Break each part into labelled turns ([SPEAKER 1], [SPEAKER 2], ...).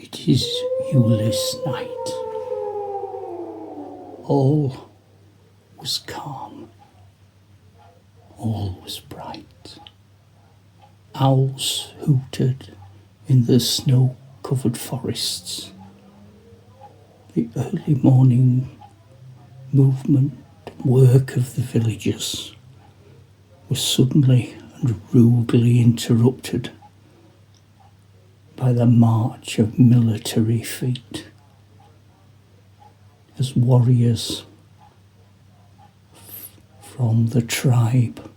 [SPEAKER 1] It is Yule's night. All was calm. All was bright. Owls hooted in the snow-covered forests. The early morning movement and work of the villagers was suddenly and rudely interrupted by the march of military feet as warriors from the tribe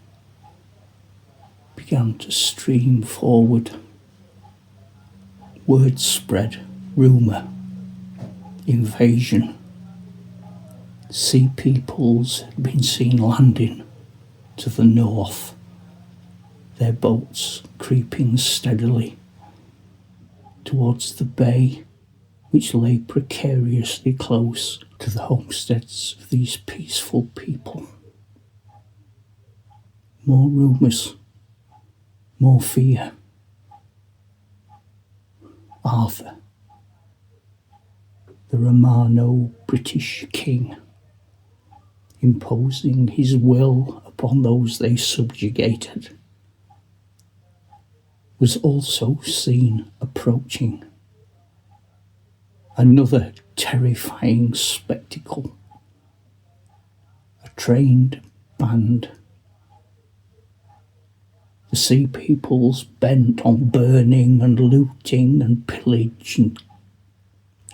[SPEAKER 1] began to stream forward. Word spread, rumour, invasion. Sea peoples had been seen landing to the north, their boats creeping steadily towards the bay which lay precariously close to the homesteads of these peaceful people. More rumours, more fear. Arthur, the Romano-British king, imposing his will upon those they subjugated, was also seen approaching. Another terrifying spectacle. A trained band. The sea peoples bent on burning and looting and pillage and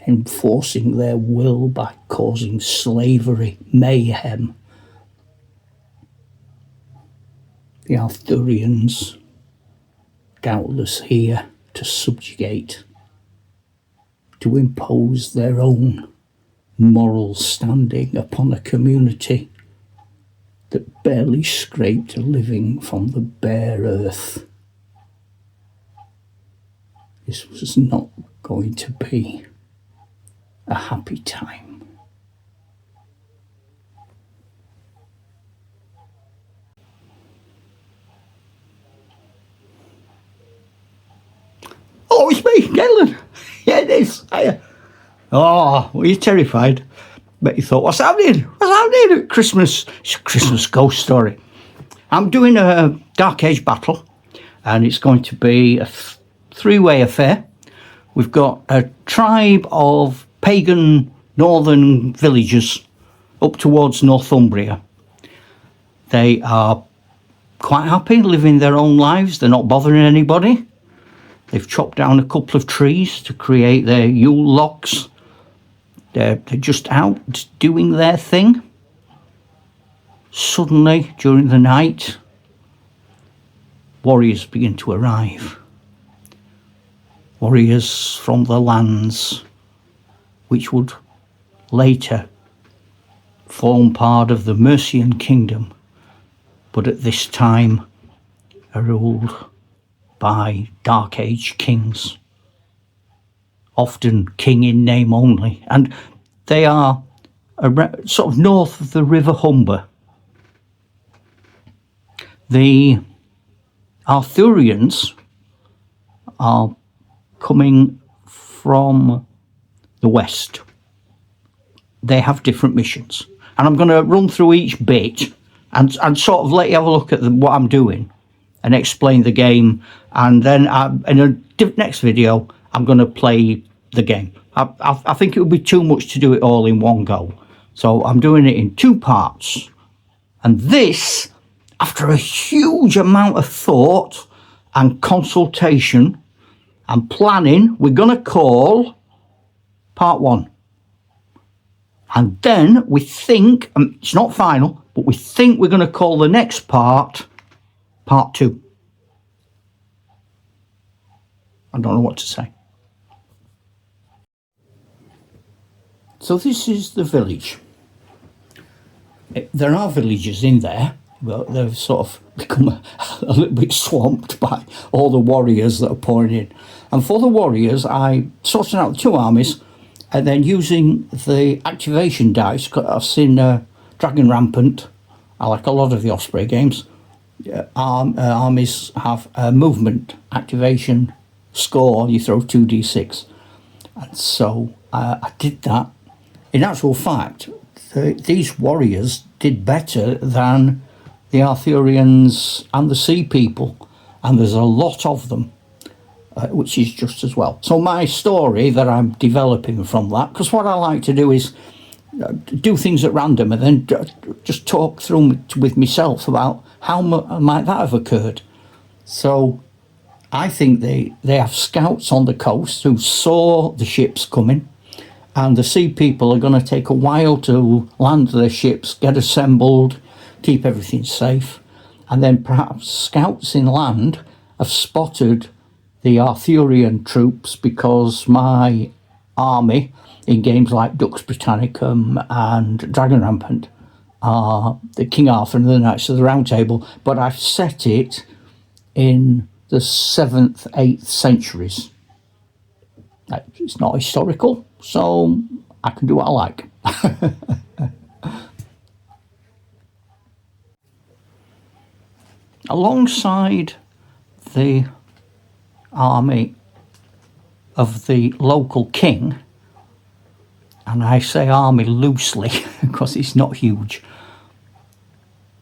[SPEAKER 1] enforcing their will by causing slavery, mayhem. The Arthurians, doubtless here to subjugate, to impose their own moral standing upon a community that barely scraped a living from the bare earth. This was not going to be a happy time. Oh, it's me, Galen. Yeah, it is. Oh, were you terrified? Bet you thought, what's happening? What's happening at Christmas? It's a Christmas ghost story. I'm doing a Dark Age battle, and it's going to be a three-way affair. We've got a tribe of pagan northern villagers up towards Northumbria. They are quite happy living their own lives. They're not bothering anybody. They've chopped down a couple of trees to create their Yule logs. They're just out doing their thing. Suddenly, during the night, warriors begin to arrive. Warriors from the lands which would later form part of the Mercian kingdom, but at this time are ruled by Dark Age kings, often king in name only, and they are sort of north of the River Humber. The Arthurians are coming from the west. They have different missions, and I'm going to run through each bit and sort of let you have a look at what I'm doing and explain the game, and then in a next video I'm going to play the game. I think it would be too much to do it all in one go, so I'm doing it in two parts. And this, after a huge amount of thought and consultation and planning, we're going to call part one. And then we think, it's not final, but we think we're going to call the next part two. I don't know what to say. So this is the village. There are villagers in there, but they've sort of become a little bit swamped by all the warriors that are pouring in. And for the warriors, I sorted out two armies, and then using the activation dice, I've seen Dragon Rampant, I like a lot of the Osprey games, armies have a movement activation score. You throw 2d6. And so I did that. In actual fact, these warriors did better than the Arthurians and the Sea People, and there's a lot of them, which is just as well. So my story that I'm developing from that, because what I like to do is do things at random and then just talk through with myself about how might that have occurred. So I think they have scouts on the coast who saw the ships coming, and the Sea People are going to take a while to land their ships, get assembled, keep everything safe, and then perhaps scouts inland have spotted the Arthurian troops, because my army in games like Dux Britannicum and Dragon Rampant are the King Arthur and the Knights of the Round Table, but I've set it in the 7th, 8th centuries. It's not historical, so I can do what I like. Alongside the army of the local king, and I say army loosely because it's not huge,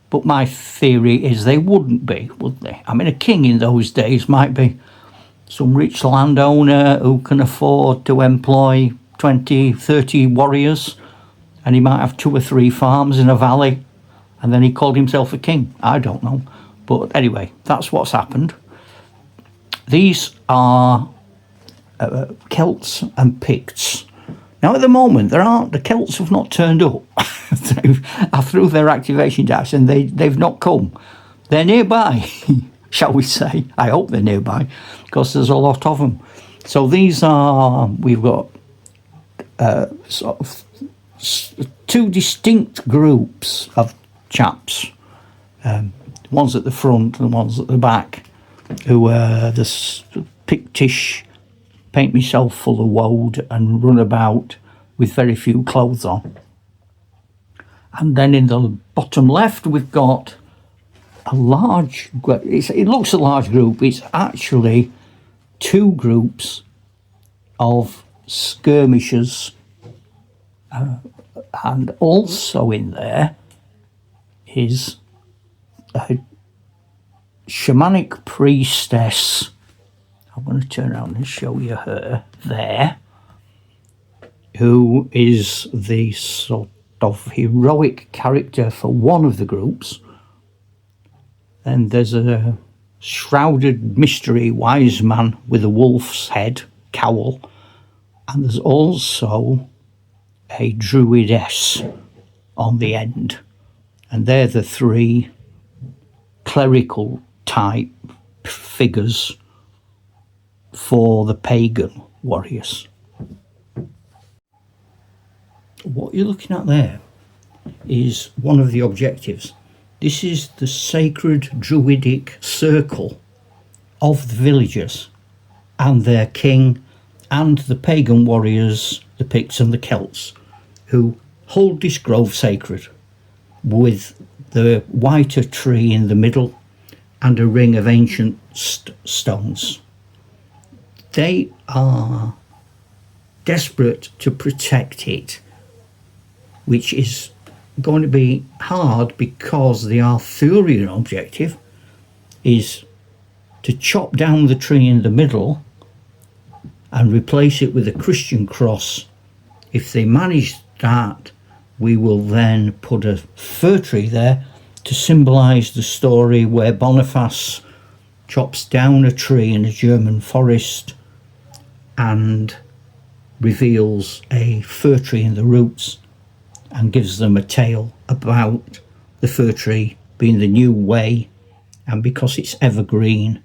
[SPEAKER 1] but my theory is they wouldn't be, would they? I mean, a king in those days might be some rich landowner who can afford to employ 20, 30 warriors, and he might have 2 or 3 farms in a valley, and then he called himself a king. I don't know. But anyway, that's what's happened. These are Celts and Picts. Now, at the moment, the Celts have not turned up. I threw their activation dice and they've not come. They're nearby, shall we say. I hope they're nearby, because there's a lot of them. So these are, we've got sort of 2 distinct groups of chaps. One's at the front and one's at the back, who are the Pictish, paint myself full of woad and run about with very few clothes on. And then in the bottom left, we've got a large, it looks a large group, it's actually 2 groups of skirmishers, and also in there is a shamanic priestess. I'm going to turn around and show you her there, who is the sort of heroic character for one of the groups. Then there's a shrouded mystery wise man with a wolf's head, cowl, and there's also a druidess on the end. And they're the 3 clerical type figures for the pagan warriors. What you're looking at there is one of the objectives. This is the sacred druidic circle of the villagers and their king and the pagan warriors, the Picts and the Celts, who hold this grove sacred with the whiter tree in the middle and a ring of ancient stones. They are desperate to protect it, which is going to be hard because the Arthurian objective is to chop down the tree in the middle and replace it with a Christian cross. If they manage that, we will then put a fir tree there to symbolise the story where Boniface chops down a tree in a German forest and reveals a fir tree in the roots and gives them a tale about the fir tree being the new way, and because it's evergreen,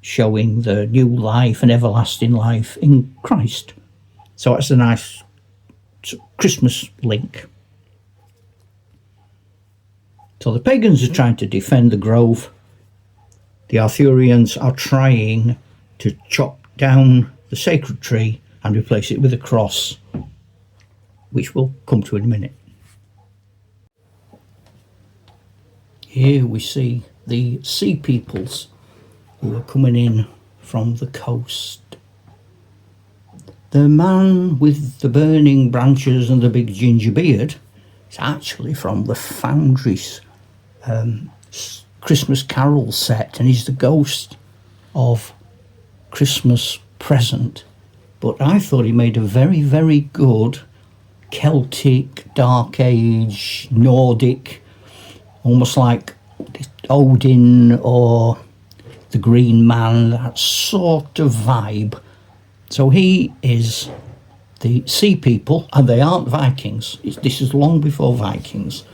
[SPEAKER 1] showing the new life and everlasting life in Christ. So it's a nice Christmas link. So the pagans are trying to defend the grove. The Arthurians are trying to chop down the sacred tree and replace it with a cross, which we'll come to in a minute. Here we see the Sea Peoples who are coming in from the coast. The man with the burning branches and the big ginger beard is actually from the Foundry's Christmas Carol set, and he's the ghost of Christmas Present. But I thought he made a very, very good Celtic, Dark Age, Nordic, almost like Odin or the Green Man, that sort of vibe. So he is the sea people, and they aren't Vikings. This is long before Vikings.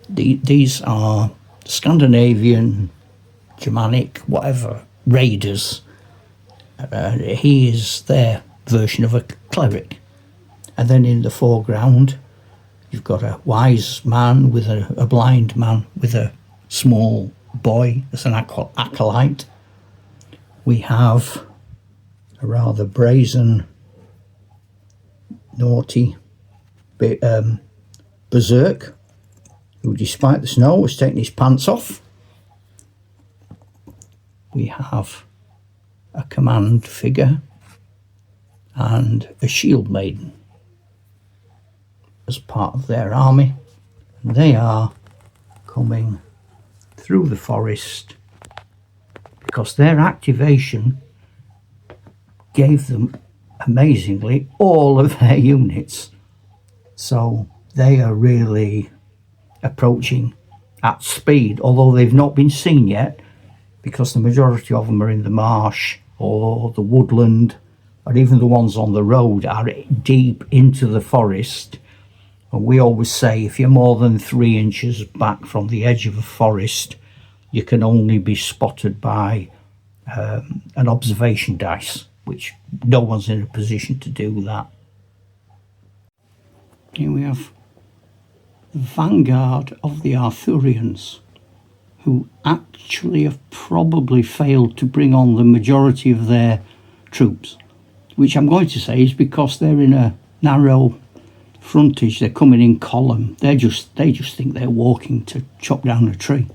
[SPEAKER 1] These are Scandinavian, Germanic, whatever, raiders. He is their version of a cleric. And then in the foreground, you've got a wise man with a blind man with a small boy as an acolyte. We have a rather brazen, naughty berserk, who, despite the snow, has taken his pants off. We have a command figure and a shield maiden as part of their army. And they are coming through the forest because their activation gave them, amazingly, all of their units. So they are really approaching at speed, although they've not been seen yet, because the majority of them are in the marsh or the woodland, or even the ones on the road are deep into the forest. And we always say if you're more than 3 inches back from the edge of a forest, you can only be spotted by an observation dice, which no one's in a position to do that. Here we have the vanguard of the Arthurians, who actually have probably failed to bring on the majority of their troops, which I'm going to say is because they're in a narrow frontage. They're coming in column. They just think they're walking to chop down a tree.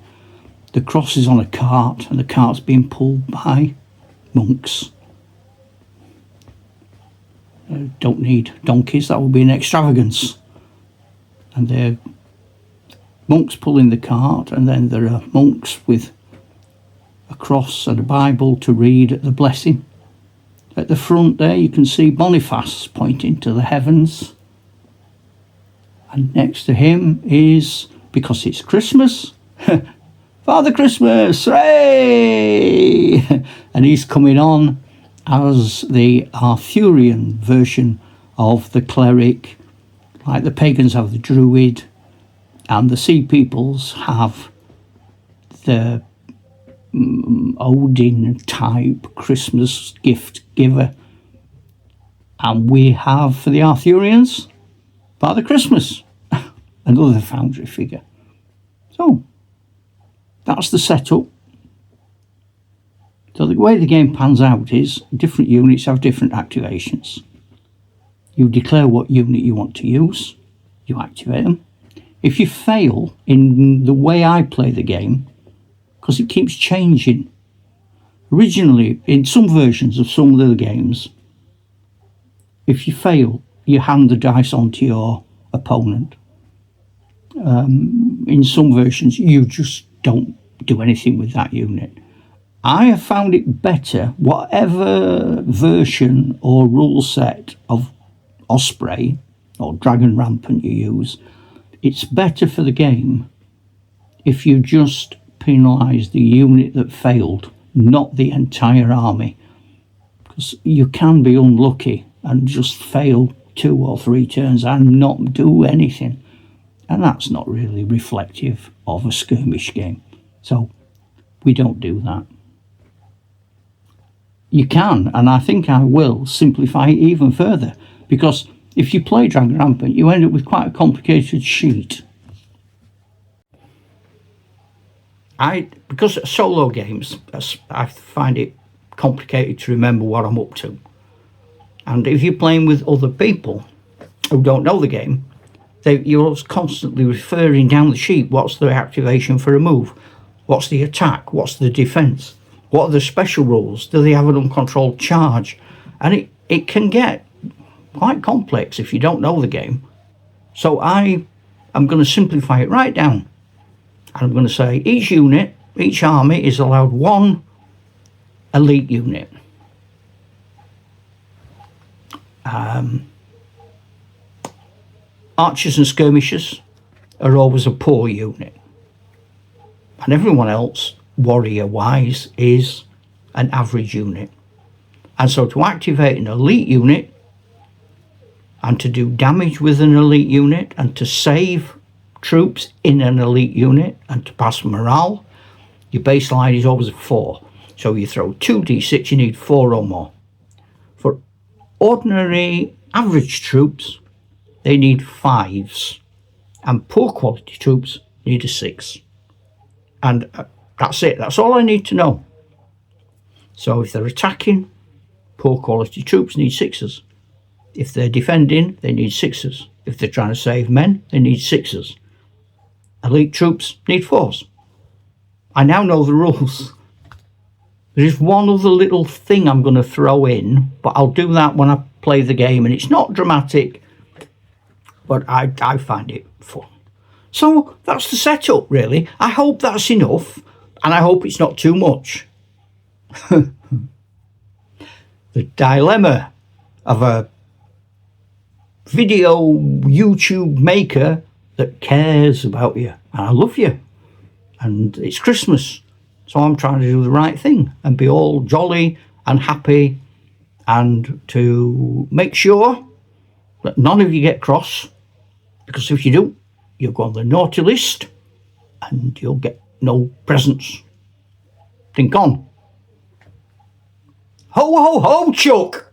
[SPEAKER 1] The cross is on a cart, and the cart's being pulled by monks. Don't need donkeys, that would be an extravagance. And they're monks pulling the cart, and then there are monks with a cross and a Bible to read at the blessing. At the front there you can see Boniface pointing to the heavens, and next to him is, because it's Christmas, Father Christmas, hooray! And he's coming on as the Arthurian version of the cleric. Like the pagans have the druid, and the sea peoples have the Odin type Christmas gift giver. And we have, for the Arthurians, Father Christmas, another Foundry figure. So that's the setup. So the way the game pans out is different units have different activations. You declare what unit you want to use, you activate them. If you fail in the way I play the game, because it keeps changing, originally in some versions of some of the games, if you fail, you hand the dice on to your opponent. In some versions, you just don't do anything with that unit. I have found it better, whatever version or rule set of Osprey or Dragon Rampant you use, it's better for the game if you just penalise the unit that failed, not the entire army. Because you can be unlucky and just fail 2 or 3 turns and not do anything. And that's not really reflective of a skirmish game. So we don't do that. You can, and I think I will, simplify it even further, because if you play Dragon Rampant, you end up with quite a complicated sheet. Because solo games, I find it complicated to remember what I'm up to. And if you're playing with other people who don't know the game, you're constantly referring down the sheet. What's the activation for a move? What's the attack? What's the defense? What are the special rules? Do they have an uncontrolled charge? And it can get quite complex if you don't know the game. So I am going to simplify it right down. And I'm going to say each unit, each army is allowed one elite unit. Archers and skirmishers are always a poor unit. And everyone else, warrior-wise, is an average unit. And so to activate an elite unit, and to do damage with an elite unit, and to save troops in an elite unit, and to pass morale, your baseline is always a 4. So you throw 2d6, you need 4 or more. For ordinary average troops, they need 5s. And poor quality troops need a 6. And that's it. That's all I need to know. So if they're attacking, poor quality troops need 6s. If they're defending, they need 6s. If they're trying to save men, they need 6s. Elite troops need 4s. I now know the rules. There is one other little thing I'm going to throw in, but I'll do that when I play the game, and it's not dramatic, but I find it fun. So that's the setup, really. I hope that's enough, and I hope it's not too much. The dilemma of a video YouTube maker that cares about you, and I love you, and it's Christmas, so I'm trying to do the right thing and be all jolly and happy, and to make sure that none of you get cross, because if you do, you'll go on the naughty list and you'll get no presents. Think on. Ho, ho, ho, Chuck!